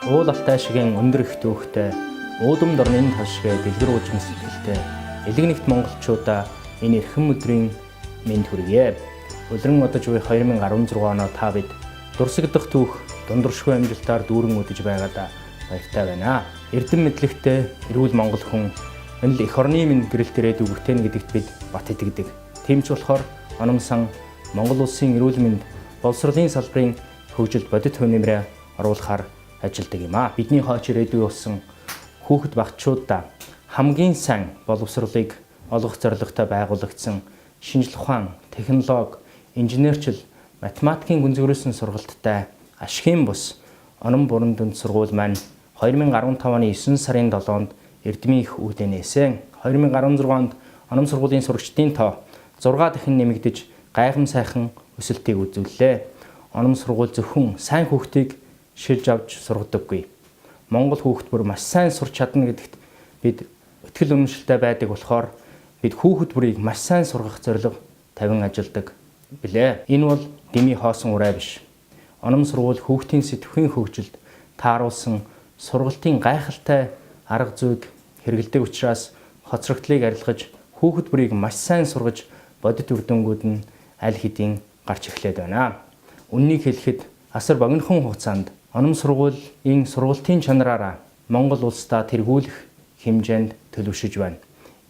Уул алтай шигийн өндөр их түүхтэй, уудам дорны ташгээ дэлгэрүүлж сэтгэлтэй элэг нэгт монголчуудаа энэ эрхэм өдрийн мэнд хүргэе. Өдрөн одож буй 2016 оноо та бид дурсагдах түүх дундуршгүй амжилтаар дүүрэн өдөж байгаадаа баяртай байна. Эрдэм мэдлэгтэй эрүүл монгол хүн энэ л эх орны мэнд гэрэлтэрээд үгтэй гэдэгт бид бат итгэдэг. Тийм ч болохоор оном сан Монгол улсын эрүүл мэнд боловсролын салбарын хөгжилд бодит хөв нэмрээ оруулахаар ажилдаг юм а. Бидний хойч ирээдүй болсон хүүхэд багтчуудаа хамгийн сайн боловсролыг олгох зорилготой байгуулагдсан шинжлэх ухаан, технологи, инженерчил, математикийн гүнзгийрсэн сургалттай ашигын бус онон бүрэн дүнд сургууль маань 2015 оны 9 сарын 7-нд Эрдмийн их үүдэнээсэн. 2016 онд оном сургуулийн сурагчдын тоо 6 дахин нэмэгдэж гайхам сайхан өсөлтийг үзүүллээ. Оном сургууль зөвхөн сайн хүүхдийг шилж авч сургадаггүй. Монгол хүүхэд бүр маш сайн сурч чадна гэдэгт бид итгэл үнэмшилтэй байдаг болохоор бид хүүхэд бүрийг маш сайн сургах зорилго тавин ажилладаг билээ. Энэ бол дэмий хоосон урай биш. Оном сургууль хүүхдийн сэтгэхүйн хөгжилд тааруулсан сургалтын гайхалтай арга зүйг хэрэгэлдэг учраас хоцрогдлыг арилгаж хүүхэд бүрийг маш сайн сургаж бодит үр дүнгууд нь аль хэдийн гарч эхлээд байна. Үннийг хэлэхэд асар богинохон хугацаанд оном сургуулийн сургалтын чанараараа Монгол улсдаа тэргүүлэх хэмжээнд төлөвшөж байна.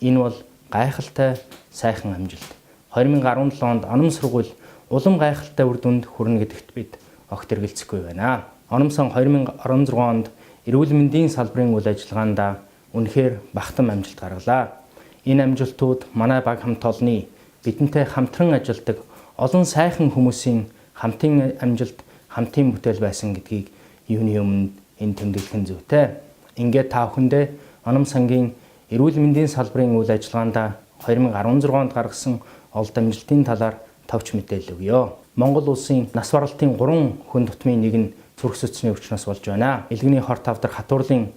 Энэ бол гайхалтай сайхан амжилт. 2017 онд оном сургууль улам гайхалтай үр дүнд хүрнэ гэдэгт бид огт эргэлзэхгүй байна. Оном сан 2016 онд эрүүл мэндийн салбарын үйл ажиллагаанд үнэхээр бахтам амжилт гаргалаа. Энэ амжилтууд манай баг хамт олонний бидэнтэй хамтран ажилладаг олон сайхан хүмүүсийн хамтын амжилт, хамтын бүтээл байсан гэдгийг юуны өмнө энэ тэмдэглэх зүйтэй. Ингээд та бүхэндээ оном сангийн эрүүл мэндийн салбарын үйл ажиллагаанд 2016 онд гаргасан олд амжилтын талаар товч мэдээлэл өгье. Монгол улсын нас баралтын 3 хүн тутмын нэг нь зүрх судасны өвчнөөс болж байна. Элэгний хорт авдар хатуурлын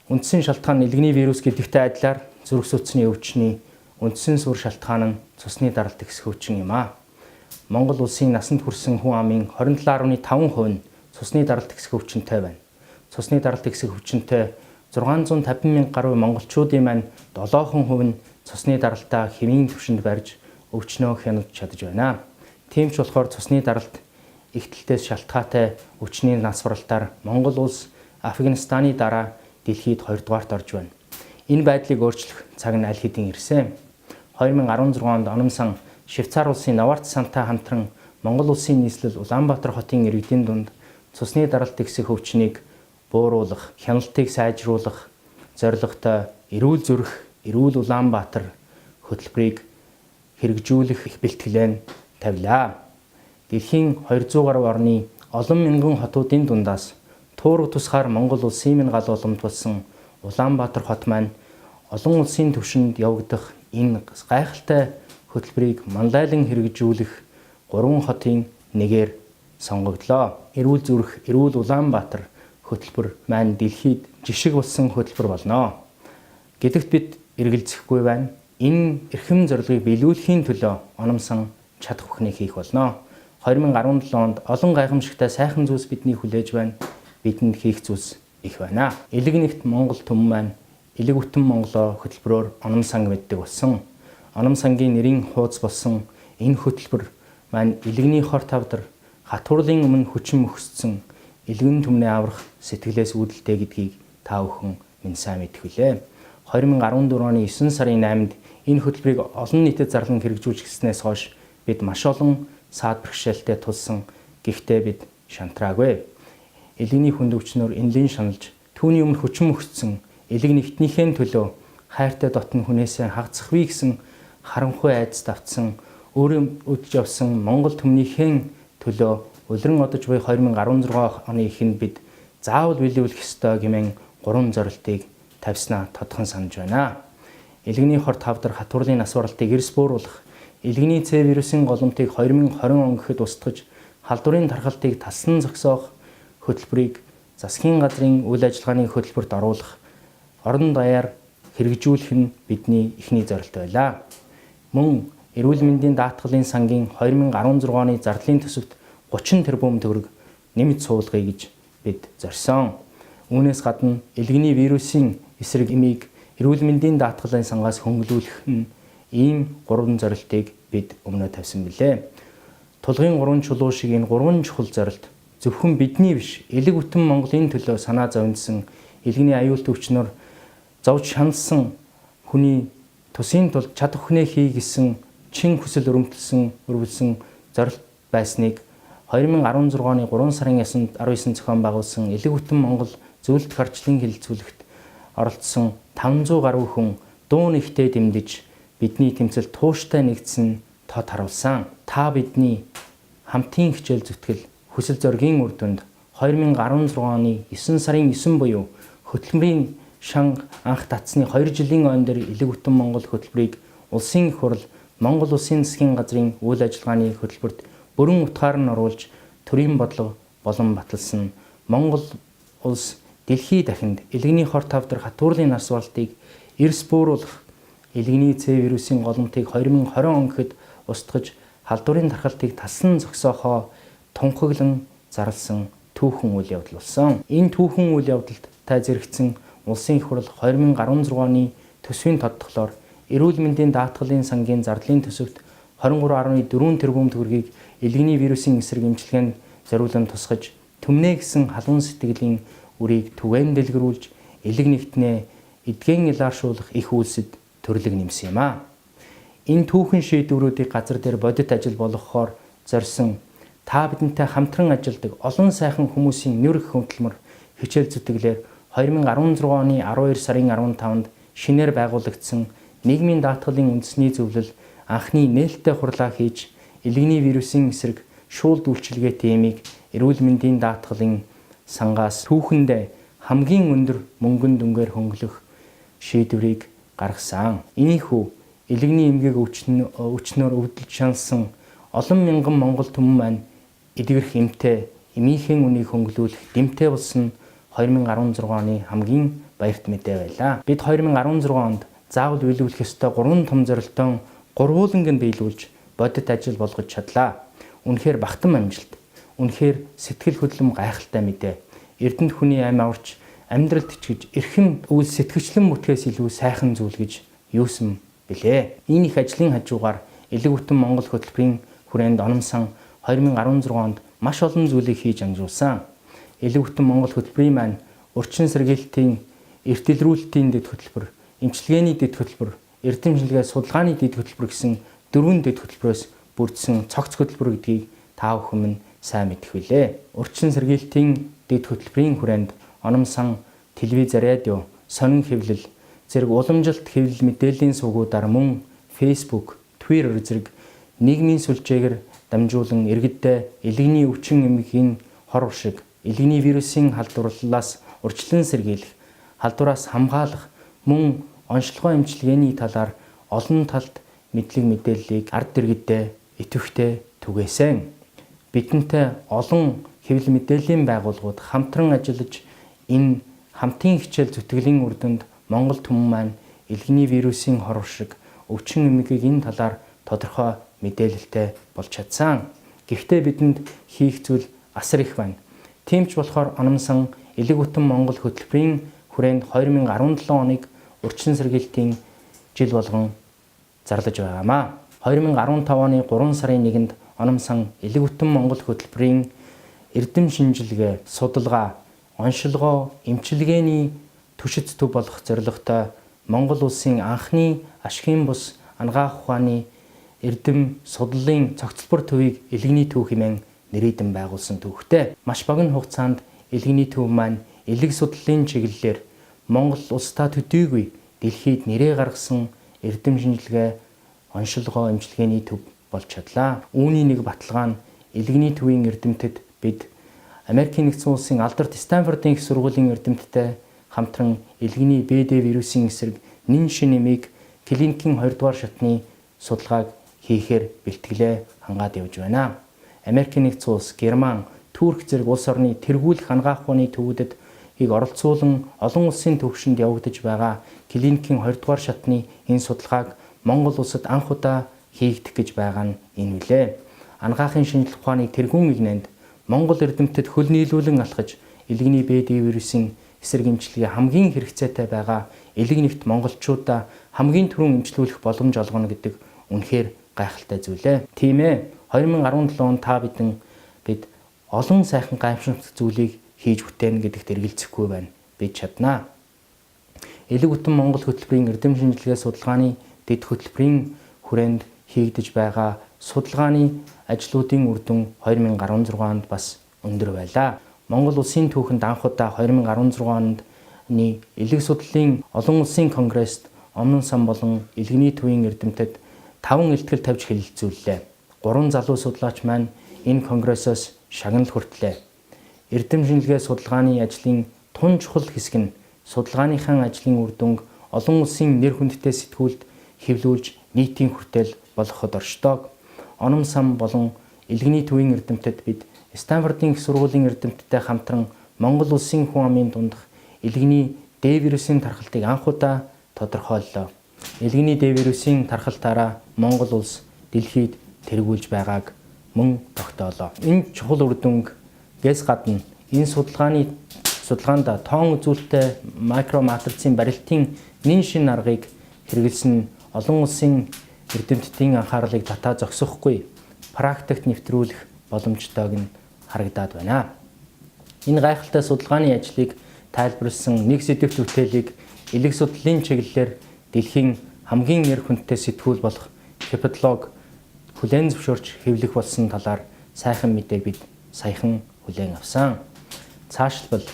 үндсэн шалтгаан нь элэгний вирус гэдэгтэй адилаар зүрх судасны өвчний үндсэн суурь шалтгаан нь цусны даралт ихсэх өвчин юм а. Монгол улсын насанд хүрсэн хүн амын 27.5% нь цусны даралт ихсэх өвчнөд байна. Цусны даралт ихсэх өвчнөд 650 мянга гаруй монголчуудын маань 7% нь цусны даралтаа хэвийн түвшинд барьж өвчнөө хянаж чадж байна. Тийм ч болохоор цусны даралт ихтэлтээс шалтгаатай өвчний нас баралтаар Монгол улс Афганистаны дараа дэлхийд 2 дугаарт орж байна. Энэ байдлыг өөрчлөх цаг нь аль хэдийн ирсэн. 2016 онд оном сан Швейцар улсын Новарт Сантай хамтран Монгол улсын нийслэл Улаанбаатар хотын иргэдийн дунд цусны даралт ихсэх өвчнийг бууруулах, хяналтыг сайжруулах зорилготой эрүүл зүрх, эрүүл Улаанбаатар хөтөлбөрийг хэрэгжүүлэх их бэлтгэлээ тавилаа. Дэлхийн 200 гаруй орны олон мянган хотуудын дундаас туураг тусгаар Монгол улсын минь гал уламж болсон Улаанбаатар хот маань олон улсын түвшинд явагдах энэ гайхалтай хөтөлбөрийг манлайлан хэрэгжүүлэх 3 хотын нэгээр сонгогдлоо. Эрүүл зүрх, эрүүл Улаанбаатар хөтөлбөр маань дэлхийд жишг болсон хөтөлбөр болно. Гэдэгт бид эргэлзэхгүй байна. Энэ эрхэм зорилгыг биелүүлэхийн төлөө оном сан чадах бүхнийг хийх болно. 2017 онд олон гайхамшигтай сайхан зүйлс бидний хүлээж байна. Бидэнд хийх зүйлс их байна. Элэг нэгт Монгол түмэн маань элэг бүтэн Монголоо хөтөлбөрөөр оном санг мэддэг болсон. Оном сангийн нэрийн хуудас болсон энэ хөтөлбөр маань элэгний хорт авдар хатуурлын өмнө хүчин мөхсцэн элгэн түмнээ аврах сэтгэлээс үүдэлтэй гэдгийг та бүхэн минь сайн мэдэх билээ. 2014 оны 9 сарын 8-нд энэ хөтөлбөрийг олон нийтэд зарлан хэрэгжүүлж гиснээс хойш бид маш олон саад бэрхшээлтэй тулсан. Гэхдээ бид шантраагүй. Элэгний хүнд өвчнөөр энэлийн шаналж түүний өмнө хүчин мөхсцэн элэг нэгтнийхээ төлөө хайртай дотн хүнээсээ хагацхвэ гэсэн харанхуй айдас давтсан өөрөө өдөж явсан Монгол түмнийхээ төлөө улиран одож буй 2016 оны эхэнд бид заавал биелүүлэх ёстой гэмээн 3 зорилтыг тавьснаа тодхон санаж байна. Элэгний хорт хавдар хатуурлын нас баралтыг эрс бууруулах, элэгний С вирусын голомтыг 2020 он гэхэд устгаж, халдварын тархалтыг талсан зогсоох хөтөлбөрийг засгийн газрын үйл ажиллагааны хөтөлбөрт оруулах, орон даяар хэрэгжүүлэх нь бидний эхний зорилт байлаа. Мөн эрүүл мэндийн даатгалын сангийн 2016 оны зардлын төсөвт 30 тэрбум төгрөг нэмж суулгая гэж бид зорьсон. Үүнээс гадна элгэний вирусын эсрэг эмийг эрүүл мэндийн даатгалын сангаас хөнгөлүүлэх нь ийм 3 зорилтыг бид өмнө тавьсан билээ. Тулгын 3 чулуу шиг энэ 3 чухал зорилт зөвхөн бидний биш, элэг бүтэн Монголын төлөө санаа зовнисан элгэний аюулт өвчнөр зовж шаналсан хүний тусын тулд чадах хүнээ хий гэсэн чин хүсэл өрөвлсөн зорилт байсныг 2016 оны 3 сарын 19 зохион байгуулсан элэг бүтэн Монгол зөвлөлт харчлан хилцүүлэгт оролцсон 500 гаруй хүн дуу нэгтээ дэмдэж бидний тэмцэл тууштай нэгдсэн тод харуулсан. Та бидний хамтын хичээл зүтгэл хүсэл зоригийн үр дүнд 2016 оны 9 сарын 9 буюу хөтөлбөрийн шанга анх татсны 2 жилийн ойн дээр элэг бүтэн Монгол хөтөлбөрийг улсын их хурл Монгол Улсын засгийн газрын үйл ажиллагааны хөтөлбөрт бүрэн утгаар нь оруулж төрийн бодлого болон баталсан. Монгол улс дэлхий дахинд элгэний хор тавдар хатуурлын нарсвалтыг эрс бууруулах элгэний С вирусын голомтыг 2020 он гэхэд устгаж халдварын тархалтыг талсан зогсоохоо тунхаглан зарласан түүхэн үйл явдал болсон. Энэ түүхэн үйл явдалд та зэрэгцэн улсын их хурл 2016 оны төсвийн тодтолоор эрүүл мэндийн даатгалын сангийн зардлын төсөвт 23.4 тэрбум төгрөгийг элгэний вирусын эсрэг эмчилгээнд зориулан тусгаж түмнэ гэсэн халуун сэтгэлийн үрийг түгээн дэлгэрүүлж элэг нэгтнээ эдгэн илааршуулах их үйлсэд төрлөг нэмсэн юм а. Энэ түүхэн шийдвэрүүдийг газар дээр бодит ажил болгохоор зорьсон та бидэнтэй хамтран ажилладаг олон сайхан хүмүүсийн нэр хөтөлмөр хичээл зүтгэлээр 2016 оны 12 сарын 15-нд шинээр байгуулагдсан нийгмийн даатгалын үндэсний зөвлөл анхны нээлттэй хурлаа хийж элгэний вирусын эсрэг шуулт үйлчилгээтэй эмийг эрүүл мэндийн даатгалын сангаас түүхэндээ хамгийн өндөр мөнгөн дүнгээр хөнгөлөх шийдвэрийг гаргасан. Ийхүү элгэний эмгээг өвчнөөр өвдөлж шаналсан олон мянган монгол түмэн маань эдгэрх эмтэй эмийнхээ үнийг хөнгөлүүлэх дэмтэй болсон 2016 оны хамгийн баярт мэдээ байлаа. Бид 2016 онд заавал биелүүлэх ёстой 3 том зорилтон гурвууланг нь биелүүлж бодит ажил болгож чадлаа. Үнэхээр багтан амжилт. Үнэхээр сэтгэл хөдлөм гайхалтай мэдээ. Эрдэнэт хүний амь аварч амьдралд ичгэж эрхэм үйл сэтгэгчлэн бүтгээс илүү сайхан зүйл гэж юусан билээ. Энэ их ажлын хажуугаар элэг бүтэн Монгол хөтөлбөрийн хүрээнд ономсон 2016 онд маш олон зүйлийг хийж амжуулсан. Элэг бүтэн Монгол хөтөлбөрийн маань урьдчилан сэргийлэлтийн эрт илрүүлэлтийн дэд хөтөлбөр, эмчилгээний дэд хөтөлбөр, эрдэмтнэлгээ судалгааны дэд хөтөлбөр гэсэн 4 дэд хөтөлбөрөөс бүрдсэн цогц хөтөлбөр гэдгийг та бүхэн минь сайн мэдэх билээ. Урьдчилан сэргийлэлтийн дэд хөтөлбөрийн хүрээнд ономсон телевиз, радио, сонин хэвлэл зэрэг уламжилт хэвлэл мэдээллийн сувгуудаар мөн Facebook, Twitter зэрэг нийгмийн сүлжээгээр дамжуулан иргэддээ элгэний өвчин эмгийн хор уршиг, элгэний вирусын халдварлалаас урьдчилан сэргийлэх, халдвараас хамгаалах, мөн онцлогоо эмчилгээний талаар олон талд мэдлэг мэдээллийг ард иргэддээ идэвхтэй түгээсэн. Бидэнтэй олон хэвлэл мэдээллийн байгууллагууд хамтран ажиллаж энэ хамтын хичээл зүтгэлийн үр дүнд Монгол түмэн маань элгэний вирусын хор уршиг, өвчин эмгийг энэ талаар тодорхой мэдээлэлтэй болж чадсан. Гэхдээ бидэнд хийх зүйл асар их байна. Тийм ч болохоор ономсон элэг бүтэн Монгол хөтөлбөрийн хүрээнд 2017 оныг урьдчилан сэргийлэлтийн жил болгон зарлаж байгаамаа. 2015 оны 3 сарын 1-нд ономсон элэг бүтэн Монгол хөтөлбөрийн эрдэм шинжилгээ, судалгаа, оншилгоо, эмчилгээний түшиц төв болох зорилготой Монгол улсын анхны ашигын бус анагаах ухааны эрдэм судлалын цогцлбор төвийг элгэний төв хэмээн нэрийдэн байгуулсан төвхтэй. Маш богино хугацаанд элгэний төв маань элэг судлалын чиглэлээр Монгол улстай төдийгүй дэлхийд нэрээ гаргасан эрдэм шинжилгээ, оншилгоо, эмчилгээний төв болж чадлаа. Үүний нэг баталгаа нь элгэний төвийн эрдэмтэд бид Америкийн нэгдсэн улсын алдарт Стэнфордын их сургуулийн эрдэмтдтэй хамтран элгэний БД вирусын эсрэг нэн шин эмийг клиникийн 2 дугаар шатны судалгааг хийхээр бэлтгэлээ хангаад явж байна. Америкийн нэгдсэн улс, Герман, Турк зэрэг улс орны тэргүүлэх анагаах ухааны төвүүдэд оролцуулан олон улсын төвшөнд явагдаж байгаа клиникийн 2 дугаар шатны энэ судалгааг Монгол улсад анх удаа хийгдэх гэж байгаа нь энэ үлээ. Анагаахын шинжилгээ ухааны тэргүүн игнэнд Монгол эрдэмтэд хөл нийлүүлэн алхаж элгэний БД вирусын эсрэг эмчилгээ хамгийн хэрэгцээтэй байгаа элэг нэгт монголчуудаа хамгийн түрүүн эмчлүүлэх боломж олгоно гэдэг үнэхээр гайхалтай зүйлээ. Тийм ээ. 2017 онд бид олон сайхан гайхамшигт зүйлийг хийж бүтээн гэдэгт эргэлзэхгүй байна. Бид чаднаа. Элэг бүтэн Монгол хөтөлбөрийн эрдэм шинжилгээ судалгааны дэд хөтөлбөрийн хүрээнд хийгдэж байгаа судалгааны ажлуудын үр дүн 2016 онд бас өндөр байлаа. Монгол улсын түүхэнд анх удаа 2016 онд элэг судлалын олон улсын конгресст Өмнө сан болон элгэний төвийн эрдэмтэд 5 илтгэл тавьж хэлэлцүүллээ. 3 залуу судлаач маань энэ конгрессоос шагнал хүртлээ. Эрдэм шинжилгээ судалгааны ажлын тун чухал хэсэг нь судалгааныхаа ажлын үр дүнг олон улсын нэр хүндтэй сэтгүүлд хэвлүүлж нийтийн хүртэл болгоход оршдог. Оном сан болон элгэний төвийн эрдэмтэд бид Стэнфордын их сургуулийн эрдэмтдтэй хамтран Монгол улсын хүн амын дундх элгэний Д вирусын тархалтыг анх удаа тодорхойллоо. Элгэний Д вирусын тархалтаараа Монгол улс дэлхийд тэргүүлж байгааг мөн тогтоолоо. Энэ чухал үр дүнгээс гадна энэ судалгаанд тоон үзүүлэлттэй макроматрицын барилтын нэн шин аргыг хэрэглэсэн нь олон улсын эрдэмтдийн анхаарлыг татаа зогсохгүй практикт нэвтрүүлэх боломжтойг нь харагдаад байна. Энэ гайхалтай судалгааны ажлыг тайлбарласан нэг сэдвт бүтээлийг элэг судлалын чиглэлээр дэлхийн хамгийн нэр хүндтэй сэтгүүл болох Hepatolog хүлээн зөвшөөрч хэвлэх болсон талаар сайхан мэдээг бид саяхан хүлээн авсан. Цаашлбал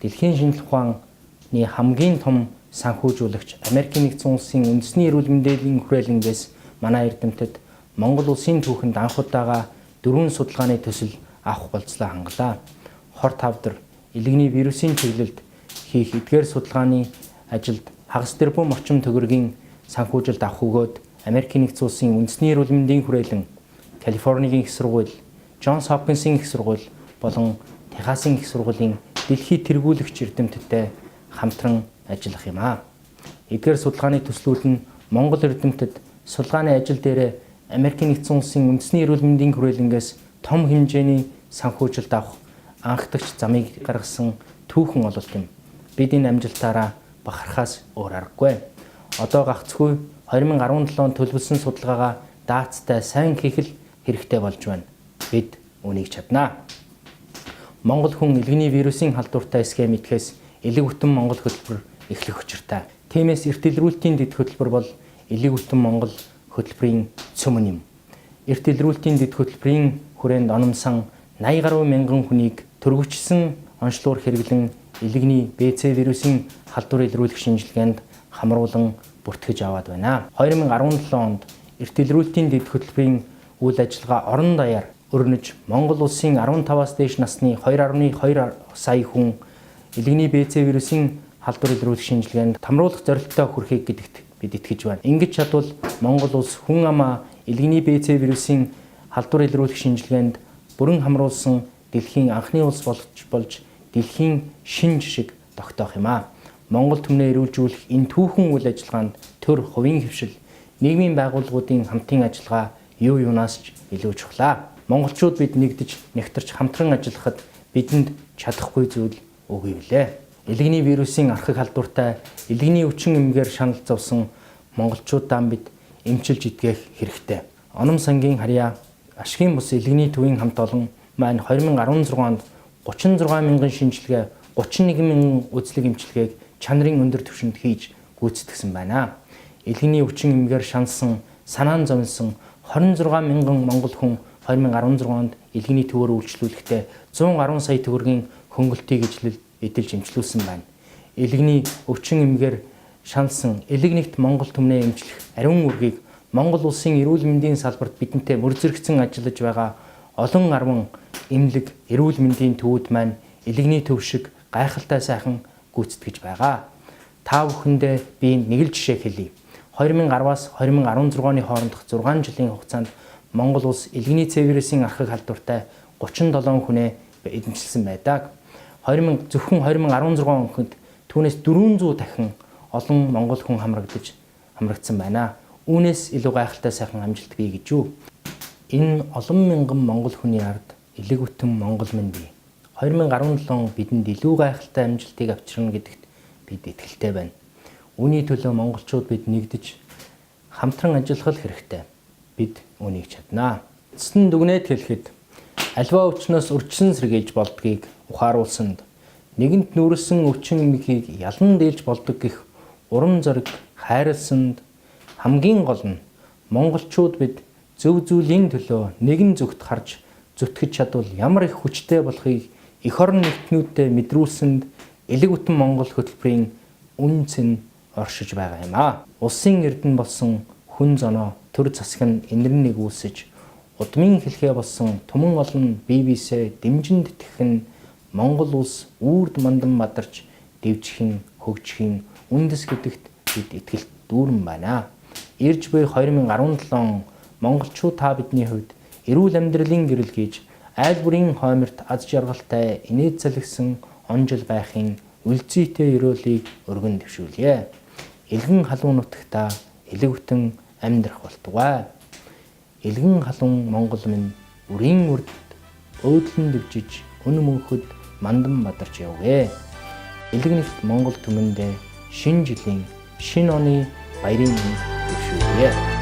дэлхийн шинжилгээ ухааны хамгийн том санхүүжуулагч Америкийн нэгдсэн улсын үндэсний эрүүл мэндийн хүрээлэнгээс манай эрдэмтэд Монгол улсын түүхэнд анх удаага 4 судалгааны төсөл авах болцлоо хангалаа. Хор тавдар элгэний вирусын чиглэлд хийх эдгээр судалгааны ажилд хагас тэрбум орчим төгрөгийн санхүүжилт авах өгөөд Америкийн нэгдсэн улсын үндэсний эрүүл мэндийн хүрээлэн, Калифорнигийн их сургууль, Джонс Хопкинсийн их сургууль болон Техасын их сургуулийн дэлхийд тэргүүлэгч эрдэмтдтэй хамтран ажиллах юм аа. Эдгээр судалгааны төслүүд нь Монгол эрдэмтэд судалгааны ажил дээрээ Америкийн нэгдсэн улсын үндэсний эрүүл мэндийн хүрээлэнгээс том хэмжээний санхүүжилт авах анхдагч замыг гаргасан түүхэн ололт юм. Бид энэ амжилтаараа бахархаас өөр аргагүй. Одоо гагцхүү 2017 онд төлөвлөсөн судалгаагаа даацтай сайн хийх хэрэгтэй болж байна. Бид үнийг чаднаа. Монгол хүн элгэний вирусын халдвартай эсгээ мэдхээс элэг бүтэн Монгол хөтөлбөр эхлэх учиртай. Тиймээс эрт илрүүлтийн дэд хөтөлбөр бол элэг бүтэн Монгол хөтөлбөрийн цөмөн юм. Эрт илрүүлтийн дэд хөтөлбөрийн хүрээнд ономсон 80 гаруй мянган хүнийг төрөвчсөн онцлогоор хэрэглэн элгэний БЦ вирусын халдвар илрүүлэх шинжилгээнд хамруулан бүртгэж аваад байна. 2017 онд эрт илрүүлтийн дэд хөтөлбөрийн үйл ажиллагаа орон даяар өрнөж Монгол улсын 15-аас дээш насны 2.2 сая хүн элгэний БЦ вирусын халдвар илрүүлэх шинжилгээнд тамруулах зорилттой хүрэхийг гэдэгт бид итгэж байна. Ингэж чадвал Монгол улс хүн амаа элгэний БЦ вирусын халдвар илрүүлэх шинжилгээнд бүрэн хамруулсан дэлхийн анхны улс болж дэлхийн шин жишг тогтоох юм аа. Монгол түмнээ эрүүлжүүлэх энэ түүхэн үйл ажиллагаанд төр хувийн хөвшил, нийгмийн байгууллагуудын хамтын ажиллагаа юу юунаас ч илүү чухлаа. Монголчууд бид нэгдэж, нэгтэрч хамтран ажиллахад бидэнд чадахгүй зүйл үгүй билээ. Элгэний вирусын архаг халдвартай элгэний өвчин эмгээр шанал зовсон монголчуудаа бид эмчилж идгэх хэрэгтэй. Оном сангийн харьяа ашигын бус элгэний төвийн хамт олон маань 2016 онд 36 мянган шинжилгээ, 31 мянган үзлэг эмчилгээг чанарын өндөр түвшинд хийж гүйцэтгсэн байна. Элгэний өвчин эмгээр шаналсан, санаан зовсон 26 мянган монгол хүн 2016 онд элгэний төвөөр үйлчлүүлэхдээ 110 сая төгрөгийн хөнгөлтийг эдэлж эмчлүүлсэн байна. Элгэний өвчин эмгээр шаналсан элэг нэгт Монгол түмнээ эмчлэх ариун үргийг Монгол улсын эрүүл мэндийн салбарт бидэнтэй мөр зэрэгцэн ажиллаж байгаа олон арван эмнэлэг эрүүл мэндийн төвүүд маань элгэний төв шиг гайхалтай сайхан гүйцэтгэж байгаа. Та бүхэндээ би нэг л жишээ хэлье. 2010-аас 2016 оны хоорондох 6 жилийн хугацаанд Монгол улс элгэний Ц вирусын архаг халдвартай 37 хүнээ эзэмшилсэн байдаг. Зөвхөн 2016 онд түүнээс 400 дахин олон монгол хүн хамрагдсан байна. Үүнээс илүү гайхалтай сайхан амжилт бий гэж юу? Энэ олон мянган монгол хүний ард элэг бүтэн монгол минь бий. 2017 он бидэнд илүү гайхалтай амжилтыг авчирна гэдэгт бид итгэлтэй байна. Үүний төлөө монголчууд бид нэгдэж хамтран ажиллах хэрэгтэй. Бид үүнийг чаднаа. Эцэст нь дүгнээд хэлэхэд альва өвчнөөс өрчсөн сэргийлж болдгийг ухааруулсанд нэгэнт нүрсэн өвчин эмхийг ялан дийлж болдог гэх урам зориг хайрлсанд хамгийн гол нь монголчууд бид зөв зүйлийн төлөө нэгэн зүгт харж зүтгэж чадвал ямар их хүчтэй болохыг эх орон нэгтнүүдэд мэдрүүлсэнд элэг бүтэн Монгол хөтөлбөрийн үн цэн оршиж байгаа юм аа. Улсын эрдэнэ болсон хүн зоноо төр засаг нь инэрн нэгүүлсэж удмын хэлхээ болсон түмэн олон BBC дэмжинд итгэх нь Монгол улс үрд мандан мадарч дэвжихийн хөгжихийн үндэс гэдэгт бид итгэлт дүүрэн байна. Ирж буй 2017 он монголчууд та бидний хувьд эрүүл амьдралын гэрэл гэж айл бүрийн хойморт аз жаргалтай инээд залгисан он жил байхын үлзийтэй өрөөлийг өргөн дэвшүүлье. Илгэн халуун нутагта элэг бүтэн амьдрах болтугай. Илгэн халуун Монгол минь үрийн үрд өөдлөн дэвжиж өн мөнхөд мандан мадарч явъя. Элэг нэгт Монгол түмэндээ шинэ жилийн шинэ оны баярын мэнд дэвшүүлье.